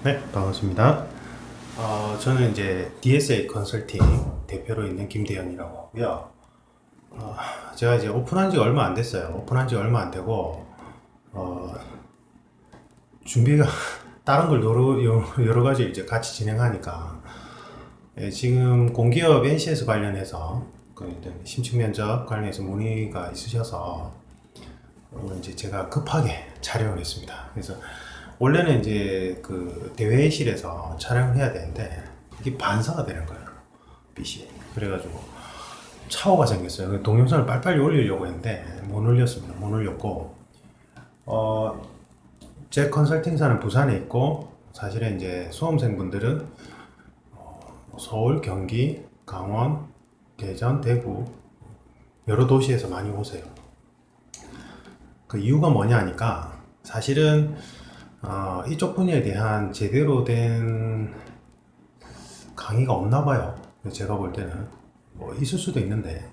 네, 반갑습니다. 저는 이제 DSA 컨설팅 대표로 있는 김대현이라고 하고요. 어, 제가 이제 오픈한 지 얼마 안 됐어요. 오픈한 지 얼마 안 되고, 어, 준비가 다른 걸 여러 가지 이제 같이 진행하니까, 예, 지금 공기업 NCS 관련해서 그 일단 심층 면접 관련해서 문의가 있으셔서 오늘 이제 제가 급하게 촬영을 했습니다. 그래서 원래는 이제 그 대회실에서 촬영을 해야 되는데 이게 반사가 되는 거예요, 빛이. 그래가지고 차오가 생겼어요. 동영상을 빨리빨리 올리려고 했는데 못 올렸습니다. 못 올렸고, 어, 제 컨설팅사는 부산에 있고, 사실은 이제 수험생분들은 서울, 경기, 강원, 대전, 대구 여러 도시에서 많이 오세요. 그 이유가 뭐냐 하니까 사실은 이쪽 분야에 대한 제대로 된 강의가 없나 봐요. 제가 볼 때는 뭐 있을 수도 있는데,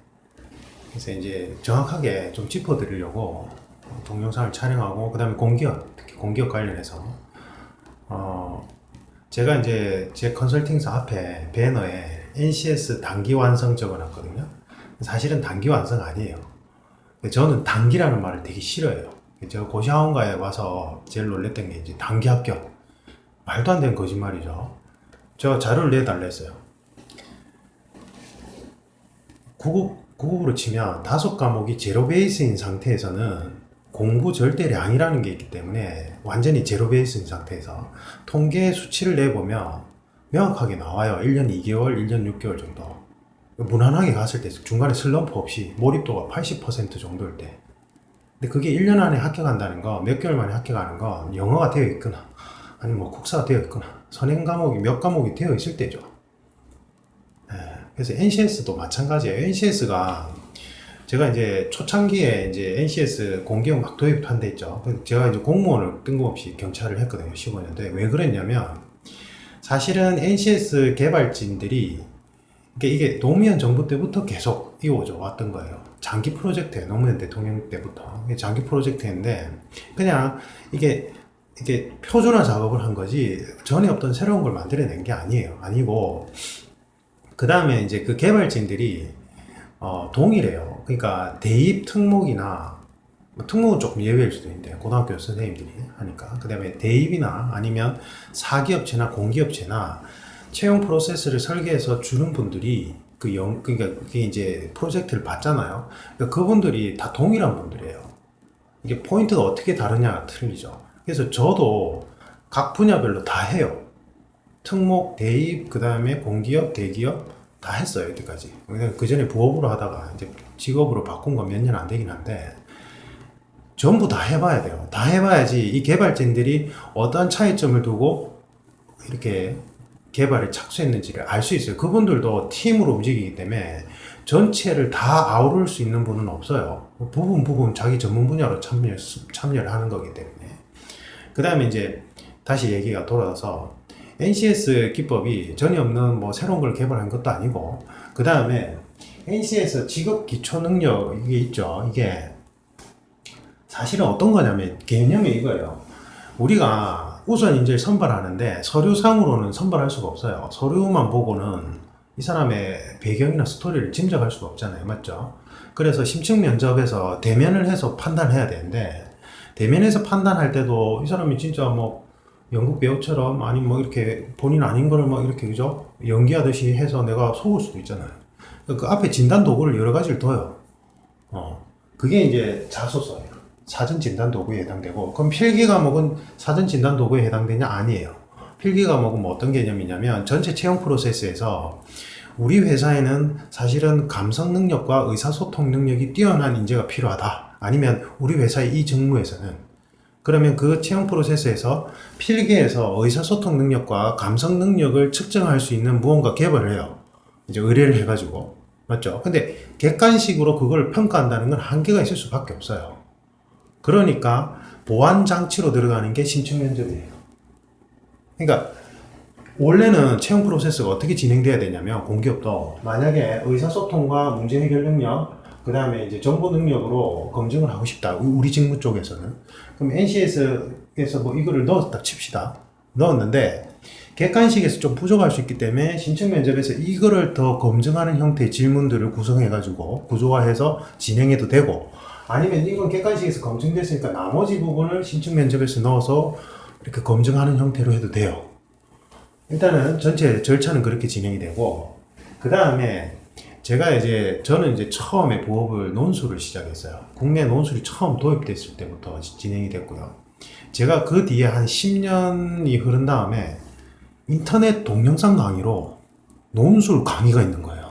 그래서 이제 정확하게 좀 짚어드리려고 동영상을 촬영하고, 그 다음에 공기업, 특히 공기업 관련해서 제가 이제 제 컨설팅사 앞에 배너에 NCS 단기 완성 적어놨거든요. 사실은 단기 완성 아니에요. 저는 단기라는 말을 되게 싫어해요. 제가 고시학원가에 와서 제일 놀랬던 게 이제 단기 합격. 말도 안 되는 거짓말이죠. 제가 자료를 내달라 했어요. 구급으로 치면 5과목이 제로 베이스인 상태에서는 공부 절대량이라는 게 있기 때문에 완전히 제로 베이스인 상태에서 통계 수치를 내보면 명확하게 나와요. 1년 2개월, 1년 6개월 정도. 무난하게 갔을 때 중간에 슬럼프 없이 몰입도가 80% 정도일 때. 근데 그게 1년 안에 합격한다는 거, 몇 개월 만에 합격하는 건 영어가 되어 있거나 아니면 뭐 국사가 되어 있거나 선행 과목이 몇 과목이 되어 있을 때죠. 그래서 NCS도 마찬가지예요. NCS가 제가 이제 초창기에 이제 NCS 공기업 막 도입한 데 있죠. 제가 이제 공무원을 뜬금없이 경찰을 했거든요. 15년도에. 왜 그랬냐면 사실은 NCS 개발진들이 이게 노무현 정부 때부터 계속 이어져 왔던 거예요. 장기 프로젝트예요. 노무현 대통령 때부터. 이게 장기 프로젝트인데 그냥 이게 표준화 작업을 한 거지 전에 없던 새로운 걸 만들어낸 게 아니에요. 아니고 그 다음에 이제 그 개발진들이 동일해요. 그러니까 대입 특목이나 뭐 특목은 조금 예외일 수도 있는데 고등학교 선생님들이 하니까, 그 다음에 대입이나 아니면 사기업체나 공기업체나 채용 프로세스를 설계해서 주는 분들이 그러니까 그게 이제 프로젝트를 받잖아요. 그러니까 그분들이 다 동일한 분들이에요. 이게 포인트가 어떻게 다르냐 틀리죠. 그래서 저도 각 분야별로 다 해요. 특목, 대입, 그 다음에 공기업, 대기업 다 했어요, 이때까지. 그 전에 부업으로 하다가 이제 직업으로 바꾼 건 몇 년 안 되긴 한데, 전부 다 해봐야 돼요. 다 해봐야지 이 개발진들이 어떤 차이점을 두고 이렇게 개발에 착수했는지를 알 수 있어요. 그분들도 팀으로 움직이기 때문에 전체를 다 아우를 수 있는 분은 없어요. 부분 자기 전문 분야로 참여를 하는 거기 때문에. 그 다음에 이제 다시 얘기가 돌아서 NCS 기법이 전혀 없는 뭐 새로운 걸 개발한 것도 아니고, 그 다음에 NCS 직업 기초 능력 이게 있죠. 이게 사실은 어떤 거냐면 개념이 이거예요. 우리가 우선 인재를 선발하는데 서류상으로는 선발할 수가 없어요. 서류만 보고는 이 사람의 배경이나 스토리를 짐작할 수가 없잖아요. 맞죠? 그래서 심층 면접에서 대면을 해서 판단해야 되는데, 대면에서 판단할 때도 이 사람이 진짜 뭐 연극 배우처럼 아니 뭐 이렇게 본인 아닌 거를 막 이렇게 그죠? 연기하듯이 해서 내가 속을 수도 있잖아요. 그 앞에 진단 도구를 여러 가지를 둬요. 그게 이제 자소서예요. 사전 진단 도구에 해당되고, 그럼 필기 과목은 사전 진단 도구에 해당되냐? 아니에요. 필기 과목은 뭐 어떤 개념이냐면 전체 채용 프로세스에서 우리 회사에는 사실은 감성 능력과 의사소통 능력이 뛰어난 인재가 필요하다. 아니면 우리 회사의 이 직무에서는, 그러면 그 채용 프로세스에서 필기에서 의사소통 능력과 감성 능력을 측정할 수 있는 무언가 개발을 해요. 이제 의뢰를 해가지고. 맞죠? 근데 객관식으로 그걸 평가한다는 건 한계가 있을 수밖에 없어요. 그러니까 보완 장치로 들어가는 게 심층 면접이에요. 그러니까 원래는 채용 프로세스가 어떻게 진행돼야 되냐면, 공기업도 만약에 의사소통과 문제 해결 능력, 그 다음에 이제 정보 능력으로 검증을 하고 싶다. 우리 직무 쪽에서는. 그럼 NCS에서 뭐 이거를 넣었다 칩시다. 넣었는데 객관식에서 좀 부족할 수 있기 때문에 신청 면접에서 이거를 더 검증하는 형태의 질문들을 구성해가지고 구조화해서 진행해도 되고, 아니면 이건 객관식에서 검증됐으니까 나머지 부분을 신청 면접에서 넣어서 이렇게 검증하는 형태로 해도 돼요. 일단은 전체 절차는 그렇게 진행이 되고, 그 다음에 저는 이제 처음에 부업을 논술을 시작했어요. 국내 논술이 처음 도입됐을 때부터 진행이 됐고요. 제가 그 뒤에 한 10년이 흐른 다음에 인터넷 동영상 강의로 논술 강의가 있는 거예요.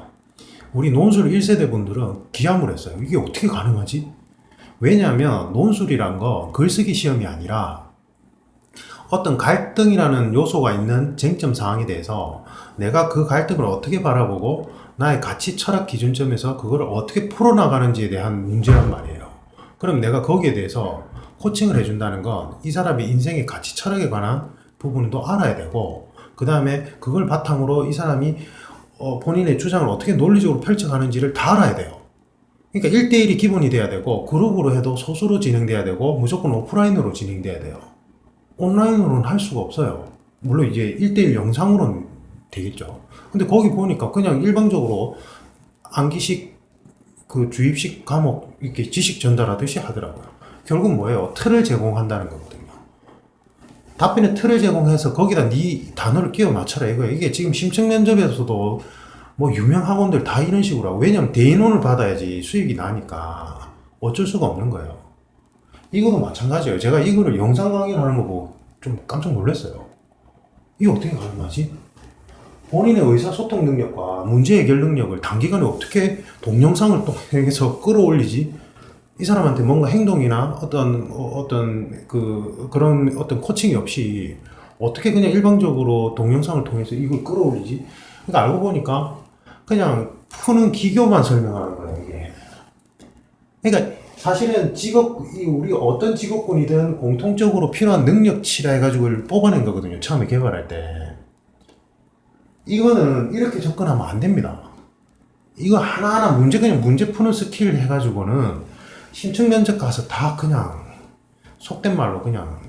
우리 논술 1세대 분들은 기함을 했어요. 이게 어떻게 가능하지? 왜냐하면 논술이란 거 글쓰기 시험이 아니라 어떤 갈등이라는 요소가 있는 쟁점 사항에 대해서 내가 그 갈등을 어떻게 바라보고 나의 가치 철학 기준점에서 그걸 어떻게 풀어나가는지에 대한 문제란 말이에요. 그럼 내가 거기에 대해서 코칭을 해준다는 건 이 사람의 인생의 가치 철학에 관한 부분도 알아야 되고, 그 다음에 그걸 바탕으로 이 사람이 본인의 주장을 어떻게 논리적으로 펼쳐가는지를 다 알아야 돼요. 그러니까 1대1이 기본이 돼야 되고, 그룹으로 해도 소수로 진행돼야 되고, 무조건 오프라인으로 진행돼야 돼요. 온라인으로는 할 수가 없어요. 물론 이제 1대1 영상으로는 되겠죠. 근데 거기 보니까 그냥 일방적으로 암기식, 그 주입식 과목 이렇게 지식 전달하듯이 하더라고요. 결국 뭐예요? 틀을 제공한다는 거거든요. 답변의 틀을 제공해서 거기다 네 단어를 끼워 맞춰라 이거예요. 이게 지금 심층 면접에서도 뭐 유명 학원들 다 이런 식으로 하고, 왜냐면 대인원을 받아야지 수익이 나니까 어쩔 수가 없는 거예요. 이거도 마찬가지예요. 제가 이거를 영상 강의를 하는 거 보고 좀 깜짝 놀랐어요. 이게 어떻게 가능하지? 본인의 의사소통 능력과 문제 해결 능력을 단기간에 어떻게 동영상을 통해서 끌어올리지? 이 사람한테 뭔가 행동이나 그런 어떤 코칭이 없이 어떻게 그냥 일방적으로 동영상을 통해서 이걸 끌어올리지? 그러니까 알고 보니까 그냥 푸는 기교만 설명하는 거예요, 이게. 그러니까 사실은 우리 어떤 직업군이든 공통적으로 필요한 능력치라 해가지고 뽑아낸 거거든요, 처음에 개발할 때. 이거는 이렇게 접근하면 안 됩니다. 이거 하나하나 그냥 문제 푸는 스킬 해가지고는 심층 면접 가서 다 그냥 속된 말로 그냥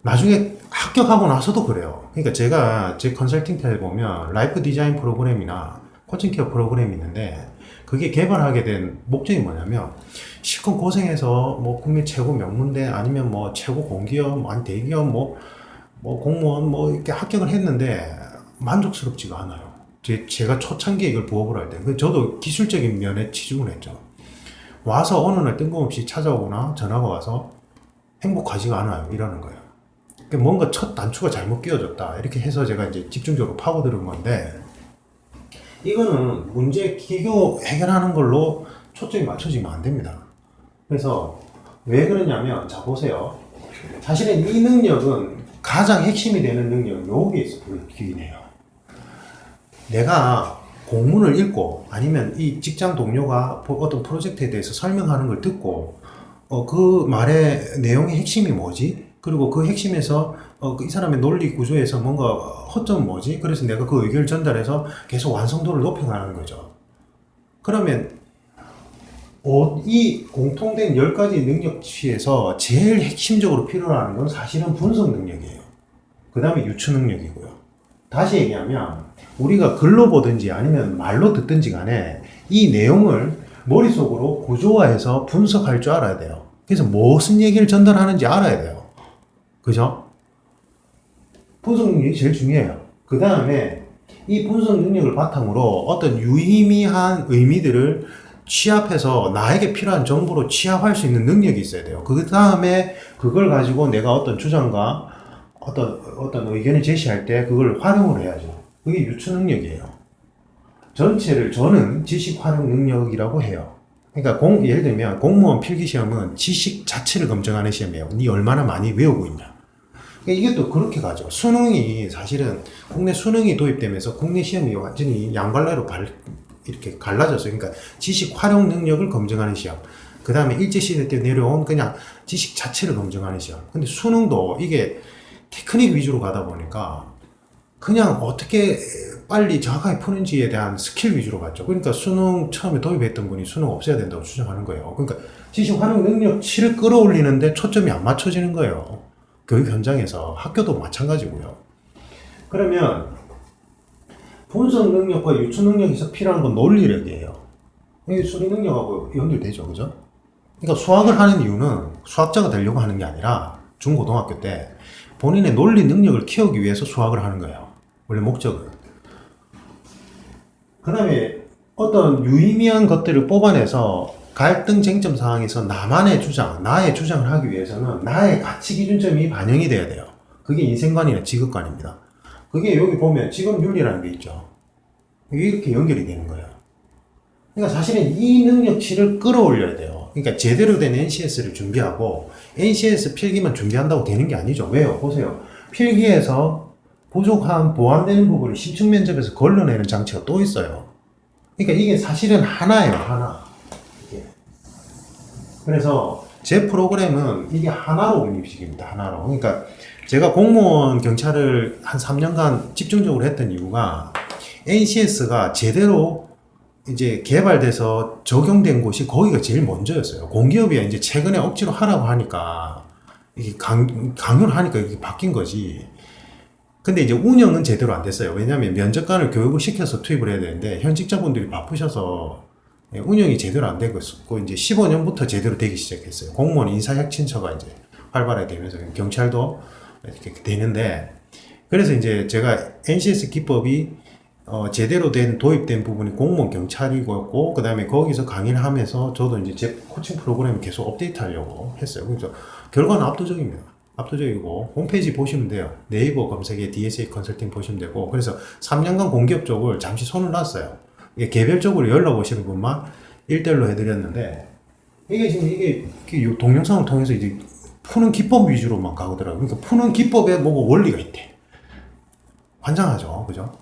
나중에 합격하고 나서도 그래요. 그러니까 제가 제 컨설팅 텔 보면 라이프 디자인 프로그램이나 코칭 케어 프로그램이 있는데, 그게 개발하게 된 목적이 뭐냐면 실컷 고생해서 뭐 국내 최고 명문대 아니면 뭐 최고 공기업, 아니 대기업, 뭐 공무원 뭐 이렇게 합격을 했는데 만족스럽지가 않아요. 제가 초창기에 이걸 부업을 할 때, 저도 기술적인 면에 치중을 했죠. 와서 어느 날 뜬금없이 찾아오거나 전화가 와서 행복하지가 않아요, 이러는 거예요. 그러니까 뭔가 첫 단추가 잘못 끼워졌다 이렇게 해서 제가 이제 집중적으로 파고드는 건데, 이거는 문제 기교 해결하는 걸로 초점이 맞춰지면 안 됩니다. 그래서 왜 그러냐면, 자 보세요. 사실은 이 능력은 가장 핵심이 되는 능력은 여기에서 기인해요. 내가 공문을 읽고 아니면 이 직장 동료가 어떤 프로젝트에 대해서 설명하는 걸 듣고 그 말의 내용의 핵심이 뭐지? 그리고 그 핵심에서 이 사람의 논리 구조에서 뭔가 허점은 뭐지? 그래서 내가 그 의견을 전달해서 계속 완성도를 높여가는 거죠. 그러면 이 공통된 10가지 능력치에서 제일 핵심적으로 필요로 건 사실은 분석 능력이에요. 그 다음에 유추 능력이고요. 다시 얘기하면 우리가 글로 보든지 아니면 말로 듣든지 간에 이 내용을 머릿속으로 구조화해서 분석할 줄 알아야 돼요. 그래서 무슨 얘기를 전달하는지 알아야 돼요. 그죠? 분석 능력이 제일 중요해요. 그 다음에 이 분석 능력을 바탕으로 어떤 유의미한 의미들을 취합해서 나에게 필요한 정보로 취합할 수 있는 능력이 있어야 돼요. 그 다음에 그걸 가지고 내가 어떤 주장과 어떤 의견을 제시할 때 그걸 활용을 해야죠. 그게 유추 능력이에요. 전체를 저는 지식 활용 능력이라고 해요. 그러니까 예를 들면 공무원 필기시험은 지식 자체를 검증하는 시험이에요. 네 얼마나 많이 외우고 있냐. 그러니까 이게 또 그렇게 가죠. 수능이 사실은 국내 수능이 도입되면서 국내 시험이 완전히 양갈래로 이렇게 갈라졌어요. 그러니까 지식 활용 능력을 검증하는 시험. 그 다음에 일제시대 때 내려온 그냥 지식 자체를 검증하는 시험. 근데 수능도 이게 테크닉 위주로 가다 보니까 그냥 어떻게 빨리 정확하게 푸는지에 대한 스킬 위주로 갔죠. 그러니까 수능 처음에 도입했던 분이 수능 없애야 된다고 주장하는 거예요. 그러니까 지식 활용 능력치를 끌어올리는데 초점이 안 맞춰지는 거예요. 교육 현장에서 학교도 마찬가지고요. 그러면 분석 능력과 유추 능력에서 필요한 건 논리력이에요. 이게 수리 능력하고 연결되죠, 그죠? 그러니까 수학을 하는 이유는 수학자가 되려고 하는 게 아니라 중고등학교 때 본인의 논리 능력을 키우기 위해서 수학을 하는 거예요. 원래 목적은. 그 다음에 어떤 유의미한 것들을 뽑아내서 갈등 쟁점 상황에서 나만의 주장, 나의 주장을 하기 위해서는 나의 가치 기준점이 반영이 돼야 돼요. 그게 인생관이나 직업관입니다. 그게 여기 보면 직업윤리라는 게 있죠. 이게 이렇게 연결이 되는 거예요. 그러니까 사실은 이 능력치를 끌어올려야 돼요. 그러니까 제대로 된 NCS를 준비하고 NCS 필기만 준비한다고 되는 게 아니죠. 왜요? 보세요. 필기에서 부족한 보완되는 부분을 심층 면접에서 걸러내는 장치가 또 있어요. 그러니까 이게 사실은 하나예요, 하나. 이게. 그래서 제 프로그램은 이게 하나로 운임식입니다, 하나로. 그러니까 제가 공무원 경찰을 한 3년간 집중적으로 했던 이유가 NCS가 제대로 이제 개발돼서 적용된 곳이 거기가 제일 먼저였어요. 공기업이 이제 최근에 억지로 하라고 하니까 이게 강요를 하니까 이게 바뀐 거지. 근데 이제 운영은 제대로 안 됐어요. 왜냐하면 면접관을 교육을 시켜서 투입을 해야 되는데 현직자분들이 바쁘셔서 운영이 제대로 안 되고 있었고 이제 15년부터 제대로 되기 시작했어요. 공무원 인사혁신처가 이제 활발하게 되면서 경찰도 이렇게 되는데 그래서 이제 제가 NCS 기법이 제대로 된 도입된 부분이 공무원 경찰이고 그 다음에 거기서 강의를 하면서 저도 이제 제 코칭 프로그램을 계속 업데이트 하려고 했어요. 그래서 결과는 압도적입니다. 압도적이고 홈페이지 보시면 돼요. 네이버 검색에 DSA 컨설팅 보시면 되고 그래서 3년간 공기업 쪽을 잠시 손을 놨어요. 이게 개별적으로 연락 오시는 분만 1대1로 해드렸는데 이게 지금 이게 동영상을 통해서 이제 푸는 기법 위주로만 가더라고요. 그러니까 푸는 기법에 뭐가 원리가 있대. 환장하죠, 그죠?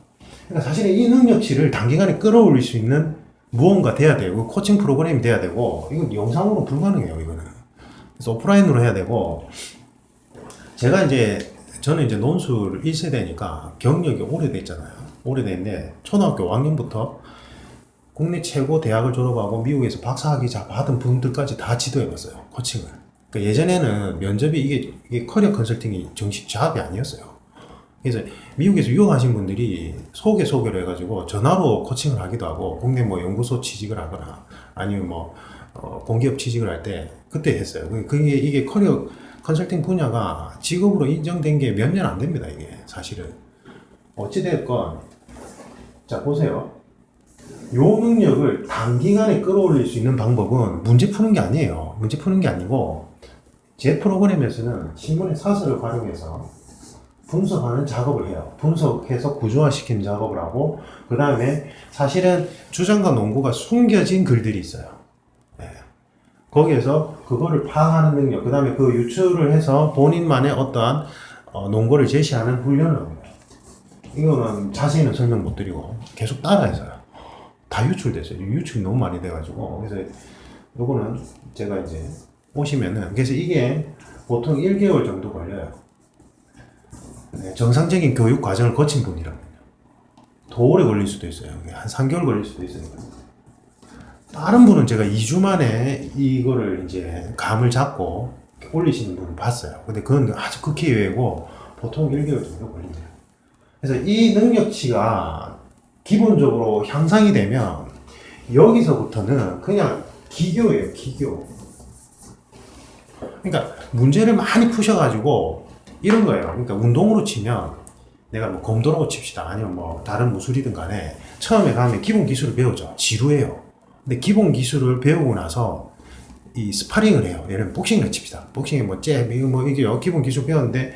그러니까 사실은 이 능력치를 단기간에 끌어올릴 수 있는 무언가 돼야 돼요. 코칭 프로그램이 돼야 되고 이건 영상으로 불가능해요, 이거는. 그래서 오프라인으로 해야 되고 저는 이제 논술 1세대니까 경력이 오래됐잖아요. 오래됐는데 초등학교 5학년부터 국내 최고 대학을 졸업하고 미국에서 박사학위 받은 분들까지 다 지도해봤어요. 코칭을. 그러니까 예전에는 면접이 이게 커리어 컨설팅이 정식 잡이 아니었어요. 그래서 미국에서 유학하신 분들이 소개를 해가지고 전화로 코칭을 하기도 하고 국내 뭐 연구소 취직을 하거나 아니면 뭐 공기업 취직을 할 때 그때 했어요. 이게 커리어 컨설팅 분야가 직업으로 인정된 게 몇 년 안 됩니다, 이게 사실은. 어찌됐건 자 보세요. 요 능력을 단기간에 끌어올릴 수 있는 방법은 문제 푸는 게 아니에요. 문제 푸는 게 아니고 제 프로그램에서는 신문의 사설을 활용해서 분석하는 작업을 해요. 분석해서 구조화시키는 작업을 하고 그 다음에 사실은 주장과 논구가 숨겨진 글들이 있어요. 네. 거기에서 그거를 파악하는 능력, 그 다음에 그 유추를 해서 본인만의 어떠한 논거를 제시하는 훈련을 합니다. 이거는 자세히는 설명 못 드리고 계속 따라해서요. 다 유출됐어요. 유출이 너무 많이 돼가지고. 그래서 요거는 제가 이제 보시면은 그래서 이게 보통 1개월 정도 걸려요. 네, 정상적인 교육 과정을 거친 분이라면요. 더 오래 걸릴 수도 있어요. 한 3개월 걸릴 수도 있어요. 다른 분은 제가 2주 만에 이거를 이제 감을 잡고 올리시는 분을 봤어요. 근데 그건 아주 극히 예외고 보통 1개월 정도 걸립니다. 그래서 이 능력치가 기본적으로 향상이 되면 여기서부터는 그냥 기교예요, 기교. 그러니까 문제를 많이 푸셔가지고 이런 거예요. 그러니까 운동으로 치면 내가 뭐 검도라고 칩시다. 아니면 뭐 다른 무술이든 간에 처음에 가면 기본 기술을 배우죠. 지루해요. 근데 기본 기술을 배우고 나서 이 스파링을 해요. 예를 들면 복싱을 칩시다. 복싱에 뭐 이게 기본 기술 배웠는데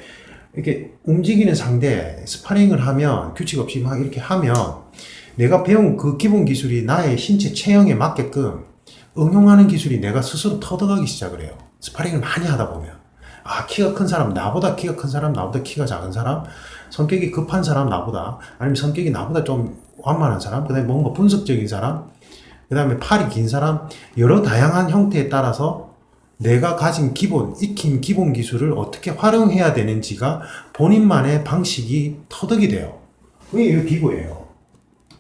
이렇게 움직이는 상대 스파링을 하면 규칙 없이 막 이렇게 하면 내가 배운 그 기본 기술이 나의 신체 체형에 맞게끔 응용하는 기술이 내가 스스로 터득하기 시작을 해요. 스파링을 많이 하다 보면. 키가 큰 사람, 나보다 키가 큰 사람, 나보다 키가 작은 사람, 성격이 급한 사람, 나보다, 아니면 성격이 나보다 좀 완만한 사람, 그 다음에 뭔가 분석적인 사람, 그 다음에 팔이 긴 사람, 여러 다양한 형태에 따라서 내가 가진 익힌 기본 기술을 어떻게 활용해야 되는지가 본인만의 방식이 터득이 돼요. 이게 기구예요.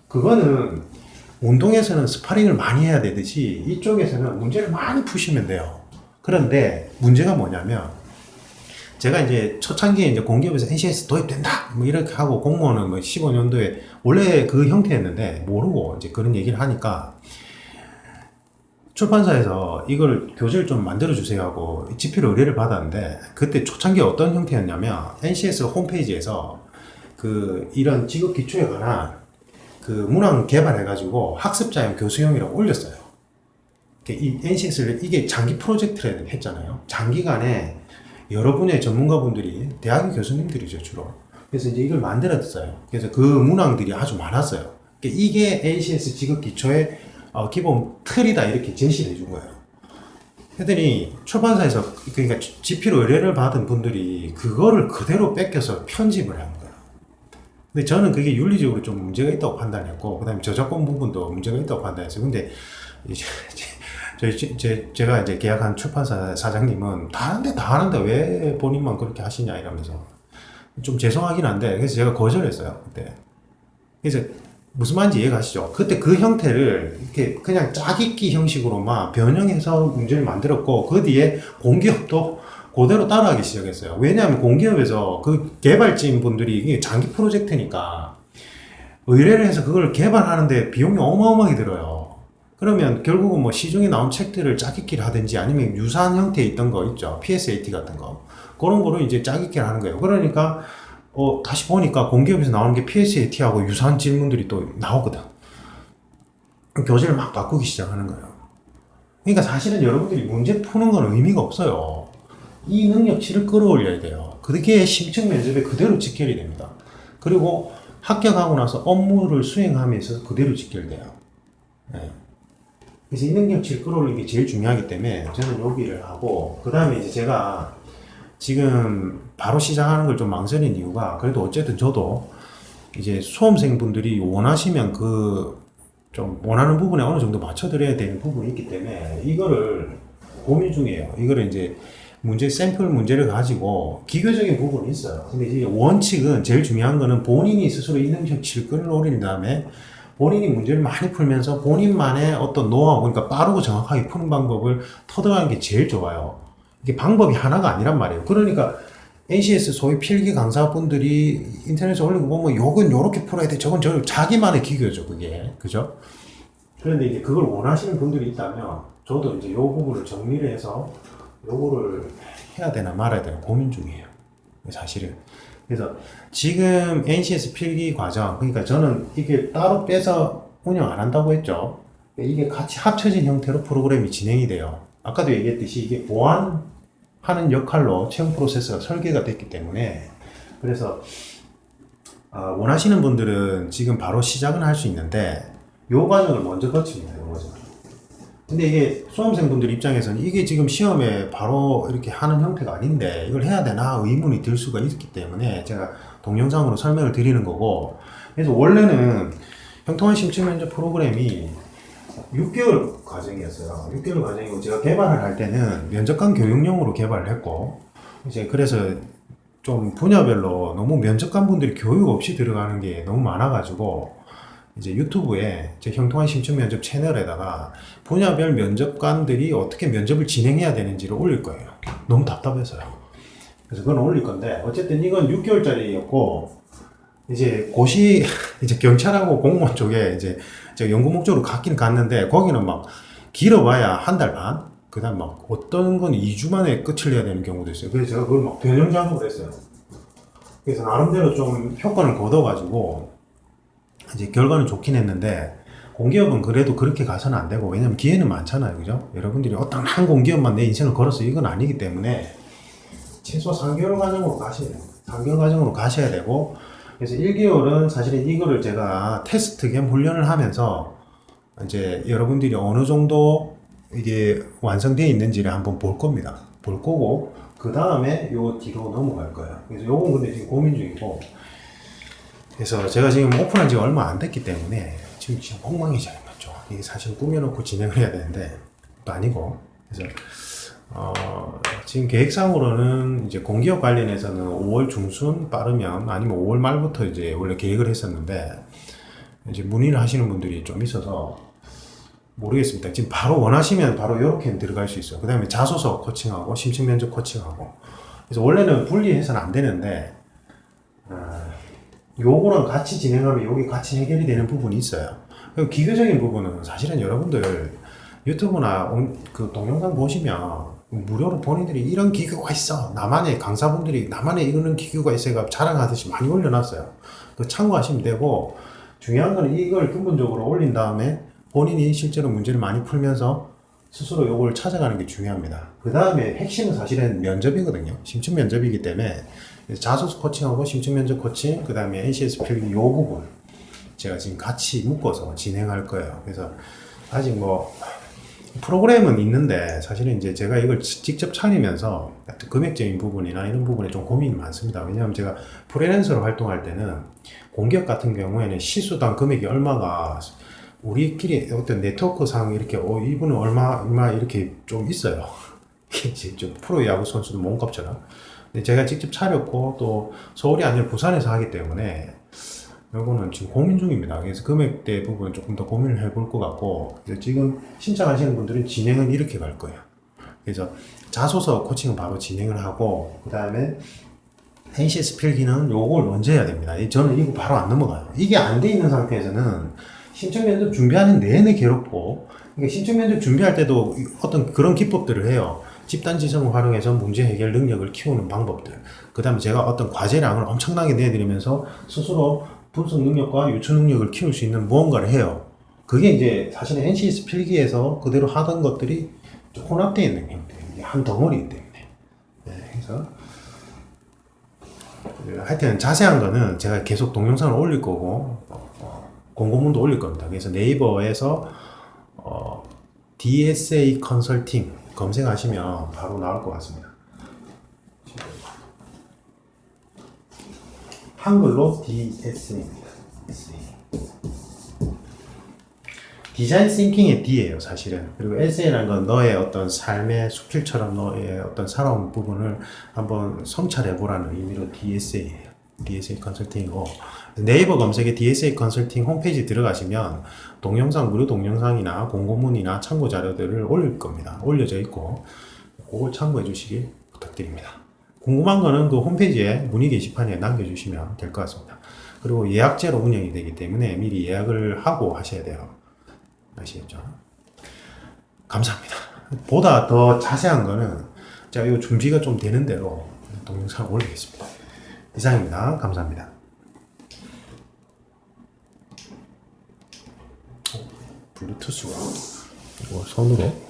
그거는 운동에서는 스파링을 많이 해야 되듯이 이쪽에서는 문제를 많이 푸시면 돼요. 그런데 문제가 뭐냐면 제가 이제 초창기에 이제 공기업에서 NCS 도입된다 뭐 이렇게 하고 공무원은 뭐 15년도에 원래 그 형태였는데 모르고 이제 그런 얘기를 하니까 출판사에서 이걸 교재를 좀 만들어 주세요 하고 집필 의뢰를 받았는데, 그때 초창기에 어떤 형태였냐면 NCS 홈페이지에서 그 이런 직업 기초에 관한 그 문항 개발해가지고 학습자용 교수용이라고 올렸어요. 이 NCS를 이게 장기 프로젝트를 했잖아요. 장기간에 여러 분야의 전문가분들이 대학 교수님들이죠 주로. 그래서 이제 이걸 만들었어요. 그래서 그 문항들이 아주 많았어요. 이게 NCS 직업 기초의 기본 틀이다 이렇게 제시를 해준 거예요. 했더니 출판사에서 그러니까 집필 의뢰를 받은 분들이 그거를 그대로 뺏겨서 편집을 한 거예요. 근데 저는 그게 윤리적으로 좀 문제가 있다고 판단했고, 그다음에 저작권 부분도 문제가 있다고 판단했어요. 근데 이제 제가 이제 계약한 출판사 사장님은 다 하는데 왜 본인만 그렇게 하시냐 이러면서 좀 죄송하긴 한데, 그래서 제가 거절했어요 그때. 그래서 무슨 말인지 이해가시죠? 그때 그 형태를 이렇게 그냥 짜깁기 형식으로만 변형해서 문제를 만들었고, 그 뒤에 공기업도 그대로 따라하기 시작했어요. 왜냐하면 공기업에서 그 개발진 분들이 이게 장기 프로젝트니까 의뢰를 해서 그걸 개발하는데 비용이 어마어마하게 들어요. 그러면 결국은 뭐 시중에 나온 책들을 짜깁기를 하든지 아니면 유사한 형태에 있던 거 있죠. PSAT 같은 거. 그런 거로 이제 짜깁기를 하는 거예요. 그러니까 다시 보니까 공기업에서 나오는 게 PSAT하고 유사한 질문들이 또 나오거든. 교재를 막 바꾸기 시작하는 거예요. 그러니까 사실은 여러분들이 문제 푸는 건 의미가 없어요. 이 능력치를 끌어올려야 돼요. 그게 심층 면접에 그대로 직결이 됩니다. 그리고 합격하고 나서 업무를 수행하면서 그대로 직결돼요. 네. 그래서 이 능력치를 끌어올리는 게 제일 중요하기 때문에 저는 여기를 하고, 그 다음에 이제 제가 지금 바로 시작하는 걸 좀 망설인 이유가, 그래도 어쨌든 저도 이제 수험생분들이 원하시면 좀 원하는 부분에 어느 정도 맞춰드려야 되는 부분이 있기 때문에 이거를 고민 중이에요. 이거를 이제 샘플 문제를 가지고 기교적인 부분이 있어요. 근데 이제 원칙은, 제일 중요한 거는 본인이 스스로 이 능력치를 끌어올린 다음에 본인이 문제를 많이 풀면서 본인만의 어떤 노하우, 그러니까 빠르고 정확하게 푸는 방법을 터득하는 게 제일 좋아요. 이게 방법이 하나가 아니란 말이에요. 그러니까 NCS 소위 필기 강사분들이 인터넷에 올리고 보면 요건 요렇게 풀어야 돼, 저건 자기만의 기교죠 그게. 그죠? 그런데 이제 그걸 원하시는 분들이 있다면 저도 이제 요 부분을 정리를 해서 요거를 해야 되나 말아야 되나 고민 중이에요 사실은. 그래서 지금 NCS 필기 과정, 그러니까 저는 이게 따로 빼서 운영 안 한다고 했죠. 이게 같이 합쳐진 형태로 프로그램이 진행이 돼요. 아까도 얘기했듯이 이게 보완하는 역할로 채용 프로세스가 설계가 됐기 때문에, 그래서 원하시는 분들은 지금 바로 시작은 할 수 있는데 요 과정을 먼저 거칩니다. 요 과정. 근데 이게 수험생분들 입장에서는 이게 지금 시험에 바로 이렇게 하는 형태가 아닌데 이걸 해야 되나 의문이 들 수가 있기 때문에 제가 동영상으로 설명을 드리는 거고, 그래서 원래는 형통한 심층 면접 프로그램이 6개월 과정이었어요. 6개월 과정이고, 제가 개발을 할 때는 면접관 교육용으로 개발을 했고, 이제 그래서 좀 분야별로 너무 면접관 분들이 교육 없이 들어가는 게 너무 많아가지고 이제 유튜브에 제 형통한 심층 면접 채널에다가 분야별 면접관들이 어떻게 면접을 진행해야 되는지를 올릴 거예요. 너무 답답해서요. 그래서 그건 올릴 건데, 어쨌든 이건 6개월짜리였고, 이제 고시, 이제 경찰하고 공무원 쪽에 이제 제가 연구 목적으로 갔긴 갔는데, 거기는 막 길어봐야 한 달 반? 그 다음 막 어떤 건 2주 만에 끝을 내야 되는 경우도 있어요. 그래서 제가 그걸 막 변형 작업을 했어요. 그래서 나름대로 좀 효과를 거둬가지고, 이제 결과는 좋긴 했는데, 공기업은 그래도 그렇게 가서는 안 되고, 왜냐면 기회는 많잖아요. 그죠? 여러분들이 어떤 한 공기업만 내 인생을 걸어서 이건 아니기 때문에 최소 3개월 과정으로 가셔야 돼요. 3개월 과정으로 가셔야 되고, 그래서 1개월은 사실은 이거를 제가 테스트 겸 훈련을 하면서 이제 여러분들이 어느 정도 이게 완성되어 있는지를 한번 볼 겁니다. 볼 거고, 그 다음에 요 뒤로 넘어갈 거예요. 그래서 요건 근데 지금 고민 중이고, 그래서 제가 지금 오픈한 지가 얼마 안 됐기 때문에 지금 엉망이 잘 맞죠. 이게 사실 꾸며놓고 진행을 해야 되는데 또 아니고, 그래서 지금 계획상으로는 이제 공기업 관련해서는 5월 중순 빠르면, 아니면 5월 말부터 이제 원래 계획을 했었는데 이제 문의를 하시는 분들이 좀 있어서 모르겠습니다. 지금 바로 원하시면 바로 이렇게 들어갈 수 있어요. 그 다음에 자소서 코칭하고 심층 면접 코칭하고 그래서 원래는 분리해서는 안 되는데, 요거랑 같이 진행하면 요게 같이 해결이 되는 부분이 있어요. 그리고 기계적인 부분은 사실은 여러분들 유튜브나 그 동영상 보시면 무료로 본인들이 이런 기교가 있어. 나만의 강사분들이 나만의 이런 기교가 있어가 자랑하듯이 많이 올려놨어요. 그 참고하시면 되고, 중요한 건 이걸 근본적으로 올린 다음에 본인이 실제로 문제를 많이 풀면서 스스로 요걸 찾아가는 게 중요합니다. 그 다음에 핵심은 사실은 면접이거든요. 심층 면접이기 때문에 자소서 코칭하고 심층 면접 코칭, 그 다음에 NCS 필기 요 부분 제가 지금 같이 묶어서 진행할 거예요. 그래서 아직 뭐 프로그램은 있는데 사실은 이제 제가 이걸 직접 차리면서 금액적인 부분이나 이런 부분에 좀 고민이 많습니다. 왜냐하면 제가 프리랜서로 활동할 때는 공기업 같은 경우에는 시수당 금액이 얼마가 우리끼리 어떤 네트워크상 이렇게 이분은 얼마 이렇게 좀 있어요. 좀 프로야구 선수도 몸값처럼. 근데 제가 직접 차렸고 또 서울이 아니라 부산에서 하기 때문에 요거는 지금 고민 중입니다. 그래서 금액대 부분 조금 더 고민을 해볼 것 같고, 지금 신청하시는 분들은 진행은 이렇게 갈 거예요. 그래서 자소서 코칭은 바로 진행을 하고, 그 다음에 NCS 필기는 요걸 먼저 해야 됩니다. 저는 이거 바로 안 넘어가요. 이게 안 돼 있는 상태에서는 신청 면접 준비하는 내내 괴롭고, 그러니까 신청 면접 준비할 때도 어떤 그런 기법들을 해요. 집단 지성을 활용해서 문제 해결 능력을 키우는 방법들. 그 다음에 제가 어떤 과제량을 엄청나게 내드리면서 스스로 분석 능력과 유추 능력을 키울 수 있는 무언가를 해요. 그게 이제 사실은 NCS 필기에서 그대로 하던 것들이 혼합되어 있는 형태, 한 덩어리이기 때문에. 네, 그래서 하여튼 자세한 거는 제가 계속 동영상을 올릴 거고, 공고문도 올릴 겁니다. 그래서 네이버에서 DSA 컨설팅 검색하시면 바로 나올 것 같습니다. 한글로 DSA입니다. 디자인 싱킹의 D예요, 사실은. 그리고 SA라는 건 너의 어떤 삶의 스킬처럼 너의 어떤 살아온 부분을 한번 성찰해보라는 의미로 DSA예요. DSA 컨설팅이고, 네이버 검색에 DSA 컨설팅 홈페이지 들어가시면 동영상, 무료 동영상이나 공고문이나 참고 자료들을 올릴 겁니다. 올려져 있고, 그걸 참고해 주시기 부탁드립니다. 궁금한 거는 그 홈페이지에 문의 게시판에 남겨주시면 될 것 같습니다. 그리고 예약제로 운영이 되기 때문에 미리 예약을 하고 하셔야 돼요. 아시겠죠? 감사합니다. 보다 더 자세한 거는 제가 이 준비가 좀 되는 대로 동영상을 올리겠습니다. 이상입니다. 감사합니다. 블루투스가 이거 손으로